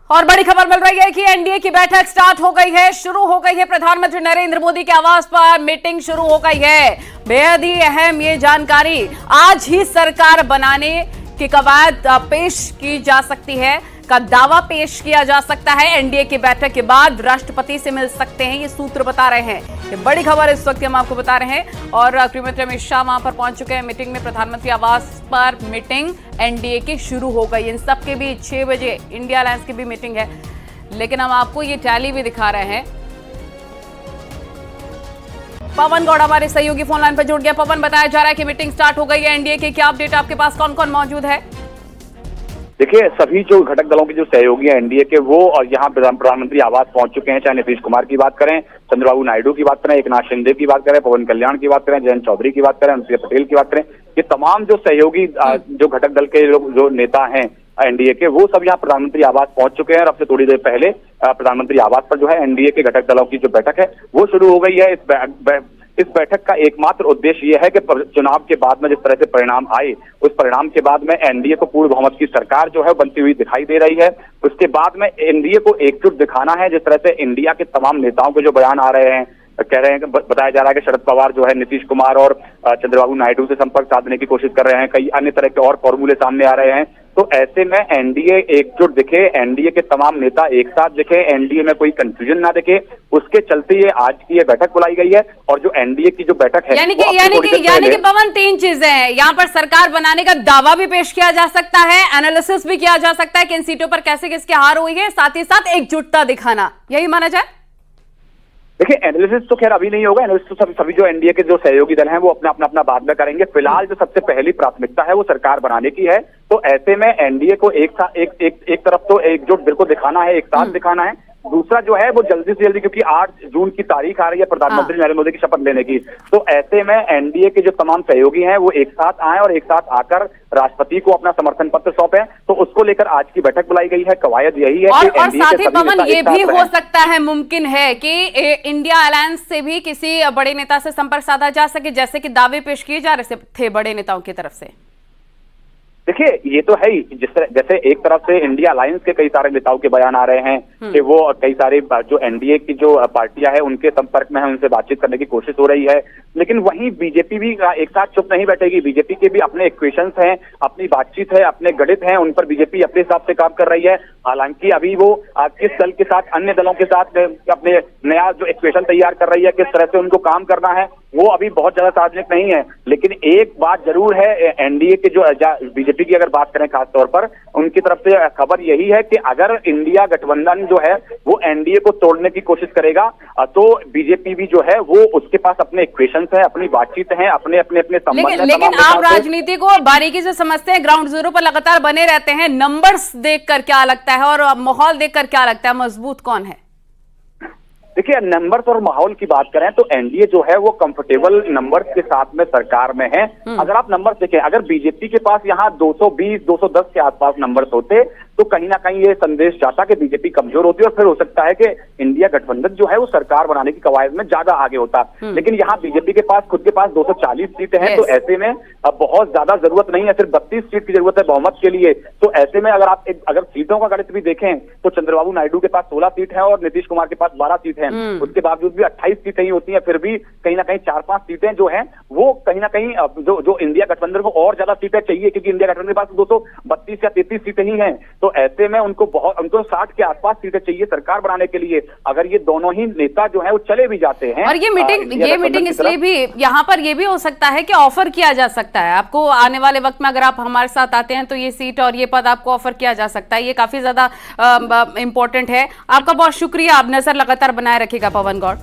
और बड़ी खबर मिल रही है कि एनडीए की बैठक स्टार्ट हो गई है, शुरू हो गई है। प्रधानमंत्री नरेंद्र मोदी के आवास पर मीटिंग शुरू हो गई है। बेहद ही अहम ये जानकारी, आज ही सरकार बनाने की कवायद पेश की जा सकती है, का दावा पेश किया जा सकता है। एनडीए की बैठक के बाद राष्ट्रपति से मिल सकते हैं, ये सूत्र बता रहे हैं। ये बड़ी खबर इस वक्त हम आपको बता रहे हैं। और गृहमंत्री अमित शाह वहां पर पहुंच चुके हैं। मीटिंग में प्रधानमंत्री आवास पर मीटिंग एनडीए की शुरू हो गई। इन सबके बीच 6 बजे इंडिया अलायंस की भी मीटिंग है, लेकिन हम आपको ये टैली भी दिखा रहे हैं। पवन गौड़ हमारे सहयोगी फोन लाइन पर जुड़ गया। पवन, बताया जा रहा है कि मीटिंग स्टार्ट हो गई है एनडीए की, क्या अपडेट आपके पास, कौन कौन मौजूद है? देखिए, सभी जो घटक दलों के जो सहयोगी हैं एनडीए के, वो और यहाँ प्रधानमंत्री आवास पहुंच चुके हैं। चाहे नीतीश कुमार की बात करें, चंद्रबाबू नायडू की बात करें, एकनाथ शिंदे की बात करें, पवन कल्याण की बात करें, जयंत चौधरी की बात करें, अनुप्रिया पटेल की बात करें, ये तमाम जो सहयोगी जो घटक दल के लोग, जो नेता हैं एनडीए के, वो सब यहाँ प्रधानमंत्री आवास पहुंच चुके हैं। और अब से थोड़ी देर पहले प्रधानमंत्री आवास पर जो है एनडीए के घटक दलों की जो बैठक है वो शुरू हो गई है। इस बैठक का एकमात्र उद्देश्य यह है कि चुनाव के बाद में जिस तरह से परिणाम आए, उस परिणाम के बाद में एनडीए को पूर्ण बहुमत की सरकार जो है बनती हुई दिखाई दे रही है। उसके बाद में एनडीए को एकजुट दिखाना है। जिस तरह से इंडिया के तमाम नेताओं के जो बयान आ रहे हैं, कह रहे हैं, बताया जा रहा है कि शरद पवार जो है नीतीश कुमार और चंद्रबाबू नायडू से संपर्क साधने की कोशिश कर रहे हैं। कई अन्य तरह के और फॉर्मूले सामने आ रहे हैं। तो ऐसे में एनडीए एकजुट दिखे, एनडीए के तमाम नेता एक साथ दिखे, एनडीए में कोई कंफ्यूजन ना दिखे, उसके चलते ये आज की ये बैठक बुलाई गई है। और जो एनडीए की जो बैठक है, यानी कि पवन, 3 चीजें हैं यहाँ पर। सरकार बनाने का दावा भी पेश किया जा सकता है, एनालिसिस भी किया जा सकता है कि इन सीटों पर कैसे किसकी हार हुई है, साथ ही साथ एकजुटता दिखाना, यही माना जाए। देखिए, एनालिसिस तो खैर अभी नहीं होगा। एनालिसिस तो सभी जो एनडीए के जो सहयोगी दल हैं वो अपना बाद में करेंगे। फिलहाल जो सबसे पहली प्राथमिकता है वो सरकार बनाने की है। तो ऐसे में एनडीए को एक तरफ तो एकजुट बिल्कुल दिखाना है, एक साथ दिखाना है। दूसरा जो है वो जल्दी से जल्दी, क्योंकि 8 जून की तारीख आ रही है प्रधानमंत्री नरेंद्र मोदी की शपथ लेने की, तो ऐसे में एनडीए के जो तमाम सहयोगी हैं वो एक साथ आए और एक साथ आकर राष्ट्रपति को अपना समर्थन पत्र सौंपे। तो उसको लेकर आज की बैठक बुलाई गई है। कवायद यही है और साथ ही पवन, ये भी हो सकता है, मुमकिन है कि इंडिया अलायंस से भी किसी बड़े नेता से संपर्क साधा जा सके, जैसे कि दावे पेश किए जा रहे थे बड़े नेताओं की तरफ से। देखिए, ये तो है ही, जैसे एक तरफ से इंडिया अलायंस के कई सारे नेताओं के बयान आ रहे हैं कि वो कई सारे जो एनडीए की जो पार्टियां हैं उनके संपर्क में है, उनसे बातचीत करने की कोशिश हो रही है। लेकिन वहीं बीजेपी भी एक साथ चुप नहीं बैठेगी। बीजेपी के भी अपने इक्वेशंस हैं, अपनी बातचीत है, अपने गणित हैं, उन पर बीजेपी अपने हिसाब से काम कर रही है। हालांकि अभी वो किस दल के साथ, अन्य दलों के साथ अपने नया जो इक्वेशन तैयार कर रही है, किस तरह से उनको काम करना है, वो अभी बहुत ज्यादा सार्वजनिक नहीं है। लेकिन एक बात जरूर है, एनडीए के जो बीजेपी की अगर बात करें खास तौर पर, उनकी तरफ से खबर यही है कि अगर इंडिया गठबंधन जो है वो एनडीए को तोड़ने की कोशिश करेगा तो बीजेपी भी जो है वो उसके पास अपने इक्वेशंस हैं, अपनी बातचीत है, अपने संबंध। लेकिन आप राजनीति को बारीकी से समझते हैं, ग्राउंड जीरो पर लगातार बने रहते हैं, नंबर्स देखकर क्या लगता है और माहौल देखकर क्या लगता है, मजबूत कौन है? देखिए, नंबर्स और माहौल की बात करें तो एनडीए जो है वो कंफर्टेबल नंबर्स के साथ में सरकार में है। अगर आप नंबर्स देखें, अगर बीजेपी के पास यहाँ 220, 210 के आसपास नंबर्स होते तो कहीं ना कहीं ये संदेश जाता कि बीजेपी कमजोर होती है और फिर हो सकता है कि इंडिया गठबंधन जो है वो सरकार बनाने की कवायद में ज्यादा आगे होता। लेकिन यहाँ बीजेपी के पास खुद के पास 240 सीटें हैं। तो ऐसे में अब बहुत ज्यादा जरूरत नहीं है, सिर्फ 32 सीट की जरूरत है बहुमत के लिए। तो ऐसे में अगर सीटों का गणित भी देखें तो चंद्रबाबू नायडू के पास 16 सीट है और नीतीश कुमार के पास 12 सीट है। उसके बावजूद भी 28 सीटें ही होती हैं। फिर भी कहीं ना कहीं 4-5 सीटें जो हैं वो कहीं ना कहीं जो इंडिया गठबंधन को और ज्यादा सीटें चाहिए, क्योंकि इंडिया गठबंधन के पास 232 या 33 सीटें ही हैं। तो ऐसे में उनको 60 के आसपास सीटें चाहिए सरकार बनाने के लिए। अगर ये दोनों ही नेता जो है वो चले भी जाते हैं, और ये मीटिंग इसलिए भी यहाँ पर ये भी हो सकता है कि ऑफर किया जा सकता है आपको, आने वाले वक्त में अगर आप हमारे साथ आते हैं तो ये सीट और ये पद आपको ऑफर किया जा सकता है। ये काफी ज्यादा इंपॉर्टेंट है। आपका बहुत शुक्रिया, आप नजर लगातार बनाए रखिएगा पवन गौड़।